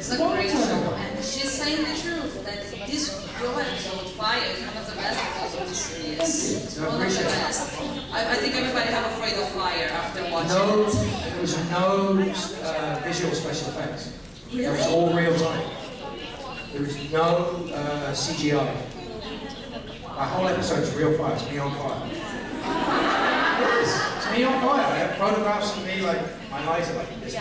It's a great show, and she's saying the truth that this your episode, Fire, is one of the best episodes of the series. It's one of the best. I think everybody have afraid of fire after watching it. There was no visual special effects. Really? It was all real time. There was no CGI. My whole episode's real fire. It's me on fire. It is. It's me on fire. I have photographs of me, like, my eyes are like this.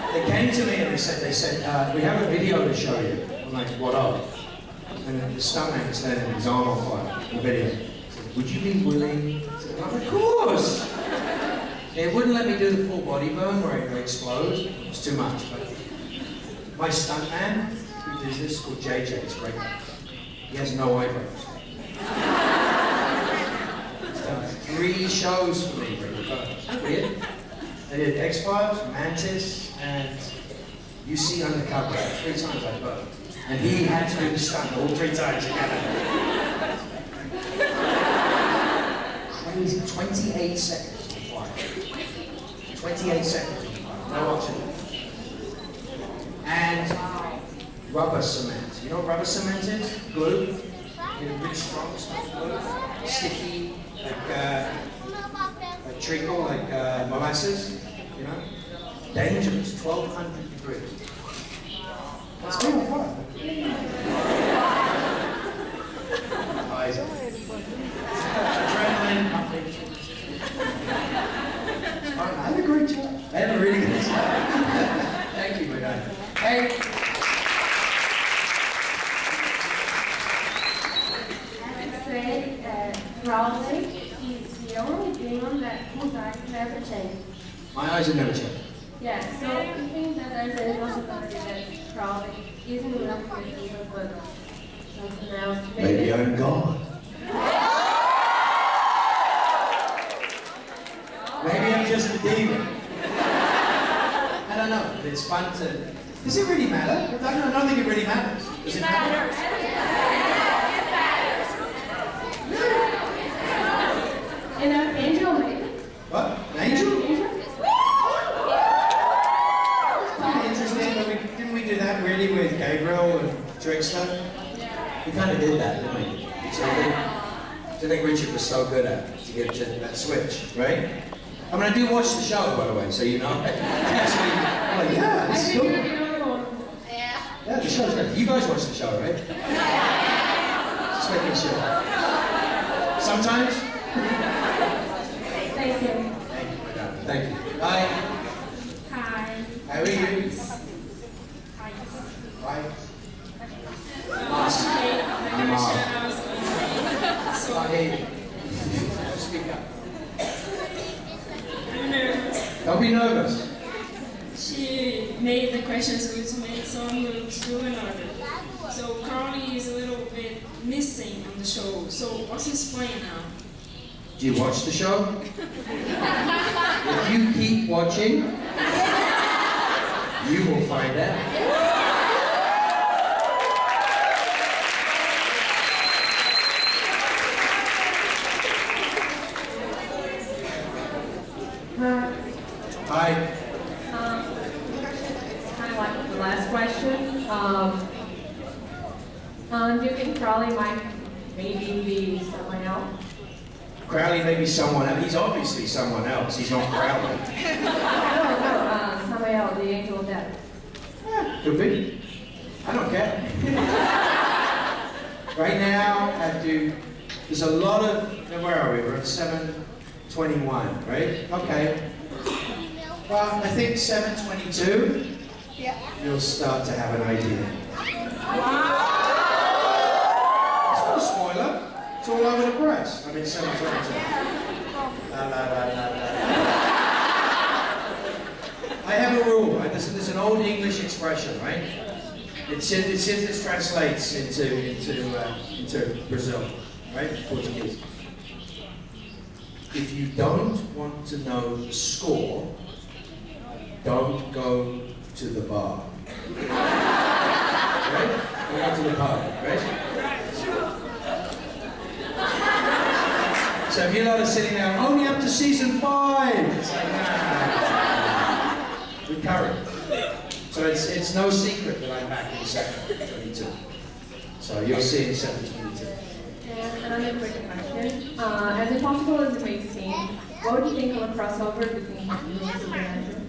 They came to me and they said, we have a video to show you. I'm like, what of? And then the stuntman is standing with his arm on fire in the video. He said, would you be willing to? I'm like, of course! It wouldn't let me do the full body burn where it would explode. It was too much. But my stuntman, who does this, called JJ, is great. He has no eyebrows. He's done 3 shows for me, really. Weird. I did X-Files, Mantis, and UC Undercover. 3 times I burned. And he had to do the stunt all 3 times together. Crazy. 28 seconds on fire. 28 seconds on fire. No oxygen. And rubber cement. You know what rubber cement is? Glue. You know, really strong stuff, glue. Sticky, like treacle, like molasses, you know? Dangerous, 1200 degrees. It's been on fire. Eyes. Adrenaline, nothing. I had a great job. I had a really good job. Thank you, my guy. Hey. Say that Crowley is the only demon that his eyes never change. My eyes have never changed. Yeah, so you think that there's a possibility that Crowley isn't enough for the demon, but something else? Maybe I'm God. Maybe I'm just a demon. I don't know, but it's fun to... Does it really matter? I don't think it really matters. Does it matter? And an angel, maybe? What? An angel? Interesting, but didn't we do that really with Gabriel and Trickster? We kind of did that, didn't we? So I think Richard was so good at it, to get to that switch, right? I mean, I do watch the show, by the way, so you know. Actually, I'm like, yeah, this is cool. Yeah, the show's great. You guys watch the show, right? Just making sure. Sometimes? Thank you. Thank you, my darling. Thank you. Hi. Hi. How are you? Hi. Speak up. I'm nervous. Don't be nervous. She made the questions good to me, so I'm going to do another. So Carly is a little bit missing on the show. So what's his plan now? Do you watch the show? If you keep watching, you will find out. Hi. Kind of like the last question. Do you think Crowley might maybe be someone else? Crowley may be someone else. He's obviously someone else. He's not Crowley. No, someone else, the angel of death. Yeah, could be. I don't care. Right now, there's a lot of, where are we? We're at 7:21, right? Okay. Well, I think 7:22, you'll start to have an idea. It's not a spoiler. It's all over the press. I mean, 7:22. I have a rule. Right? There's an old English expression, right? It translates into Brazil, right? Portuguese. If you don't want to know the score, don't go to the bar. Right? Don't go to the pub, right? So if you're not sitting there, only up to season 5, it's like, nah. Recurrent. So it's no secret that I'm back in 722. So you'll see in 722. And another quick question. As impossible as it may seem, what would you think of a crossover between Doctor Who and Supernatural?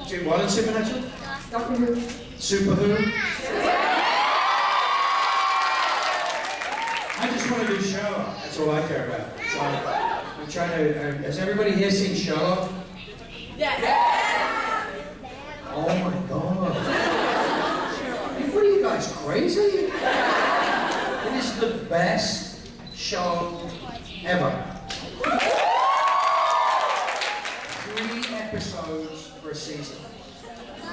Between what and Supernatural? Doctor Who. Super Who? I just want to do Sherlock. That's all I care about. So I'm trying to. Has everybody here seen Sherlock? Yes. Oh my God! What are you guys crazy? It is the best show ever. 3 episodes for a season. 3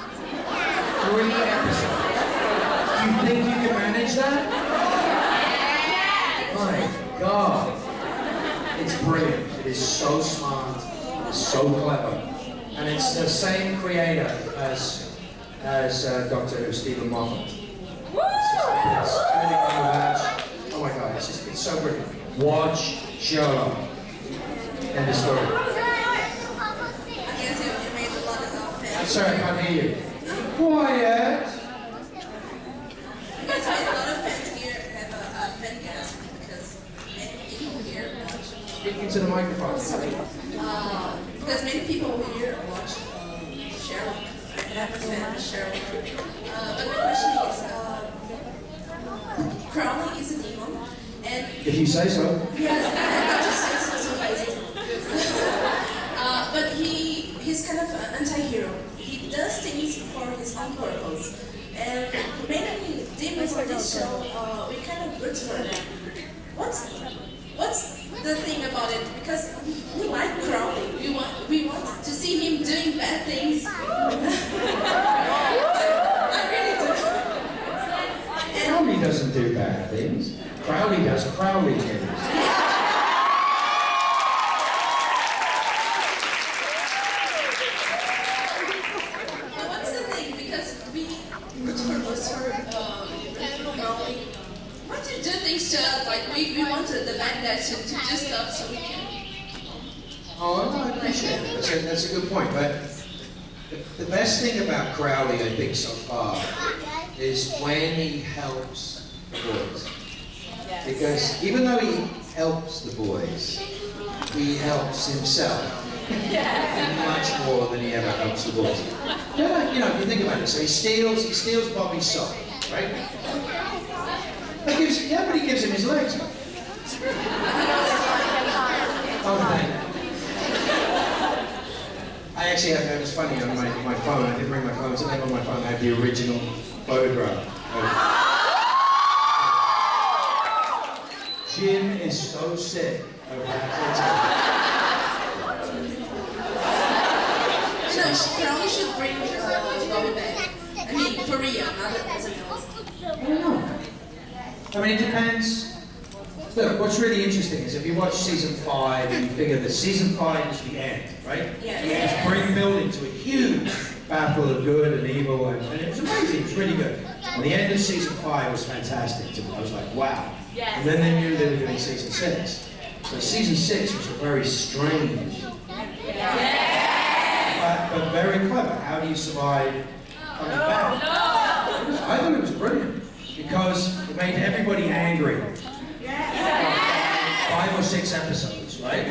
episodes. Do you think you can manage that? My God. It's brilliant. It is so smart. It is so clever. And it's the same creator as Doctor Who, Stephen Moffat. It's oh my God, it's so brilliant. Watch Sherlock. End of story. I guess you made a lot of fans. I'm sorry, I can't hear you. Quiet. You guys made a lot of fans here have a fan cast because many people here watch. Speaking to the microphone. Because many people here watch Sherlock. I'm a fan of Sherlock. But my question is, Crowley is a demon, and If you say so. yes, not just so amazing. But he's kind of an anti-hero. He does things for his own purpose. And many demons on this show, we kind of root for them. What's the thing about it? Because we like Crowley. We want to see him doing bad things. I really do. Crowley doesn't do bad things. Crowley does Crowley things. Now, what's the thing? Because we root for Crowley. Why do you do things to us? Like we wanted the bad guys to do stuff so we can. Oh, no, I appreciate it. That's a good point. But the best thing about Crowley, I think, so far, is when he helps the boys. Because even though he helps the boys, he helps himself much more than he ever helps the boys. Yeah, you know, if you think about it, so he steals Bobby's sock, right? But he gives him his legs. Oh, thank you. I actually have, it was funny, on my phone, I didn't bring my phone, today on my phone I have the original photograph. Jim is so sick of that. No, Crowley should bring Bobby back. I mean, for real, not as a ghost. I don't know. I mean, it depends. Look, what's really interesting is if you watch season 5 and you figure that season 5 is the end, right? Yes. It's bring building to a huge battle of good and evil, and it was amazing, it was really good. And the end of season 5 was fantastic to me. I was like, wow. Yes. And then they knew they were doing season 6. So season 6 was a very strange, but very clever. How do you survive coming back? I thought it was brilliant because it made everybody angry. 5 or 6 episodes, right?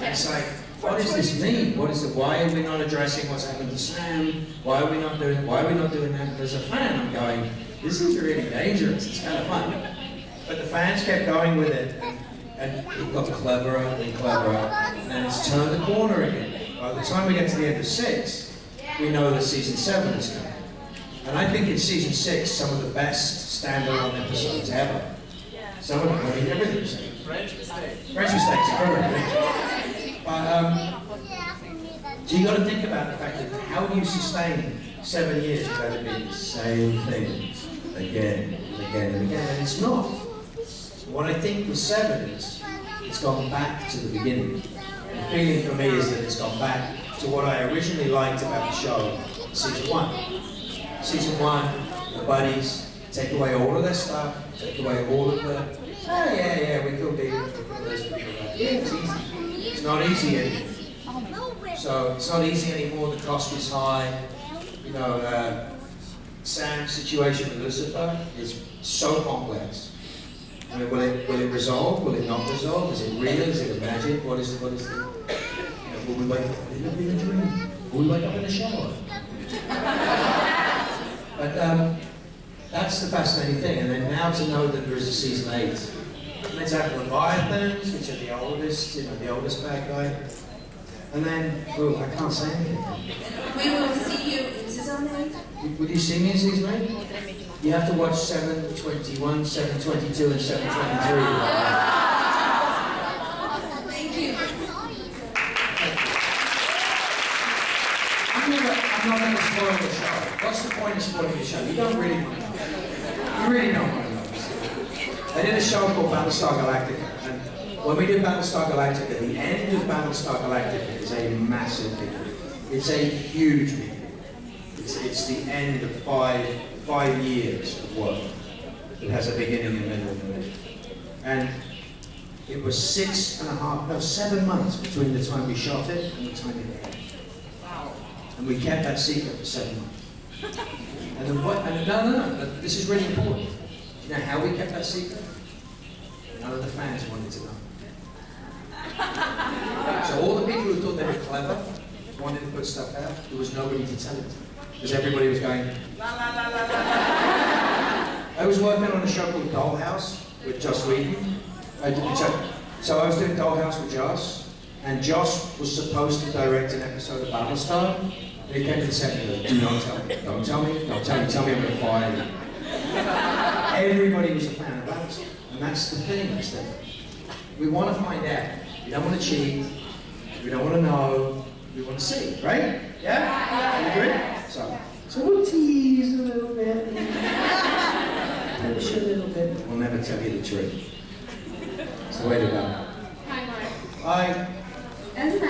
It's like, what does this mean? Why are we not addressing what's happened to Sam? Why are we not doing that? As a fan, I'm going, this is really dangerous. It's kind of fun. But the fans kept going with it, and it got cleverer and cleverer, and it's turned the corner again. By the time we get to the end of 6, we know that season 7 is coming. And I think in season 6, some of the best standalone episodes ever. Some of them, I mean, everything's French mistakes, but so you got to think about the fact that how do you sustain 7 years without it being the same thing again and again and again, and it's not. What I think with 7 is, it's gone back to the beginning. The feeling for me is that it's gone back to what I originally liked about the show, season 1. Season 1, the buddies, take away all of their stuff, take away all of the, we killed demons, we killed this, we killed that. Yeah, it's easy. It's not easy anymore. So it's not easy anymore, the cost is high. You know, Sam's situation with Lucifer is so complex. I mean, will it resolve? Will it not resolve? Is it real? Is it imagined? What is the, you know, will we wake up in a dream? Will we wake up in a shower? But that's the fascinating thing. And then now to know that there is a season 8. And let's have Leviathans, which are the oldest, you know, the oldest bad guy. And then, oh, I can't say anything. We will see you in season 8. Would you see me in season 8? You have to watch 7:21, 7:22, and 7:23. Thank you. I'm not going to spoil the show. What's the point of spoiling the show? You don't really want to know. You really don't want to know. I did a show called Battlestar Galactica, and when we did Battlestar Galactica, the end of Battlestar Galactica is a massive big deal. It's a huge big deal. It's the end of five years of work. It has a beginning, a middle, and an end. And it was 7 months between the time we shot it and the time it aired. Wow. And we kept that secret for 7 months. No, this is really important. Do you know how we kept that secret? None of the fans wanted to know. So all the people who thought they were clever, wanted to put stuff out, there was nobody to tell it to. Because everybody was going, la la la la la la. I was working on a show called Dollhouse with Joss Whedon. So I was doing Dollhouse with Joss, and Joss was supposed to direct an episode of Battlestar, and he came to the set and he goes, don't tell me, don't tell me, don't tell me, tell me I'm going to fire you. Everybody was a fan of Battlestar, and that's the thing, is that we want to find out. We don't want to cheat, we don't want to know, we want to see, right? Yeah? You agree? So we'll tease a little bit, push a little bit. We'll never tell you the truth. It's the way to go. Hi, Mark. Bye. As an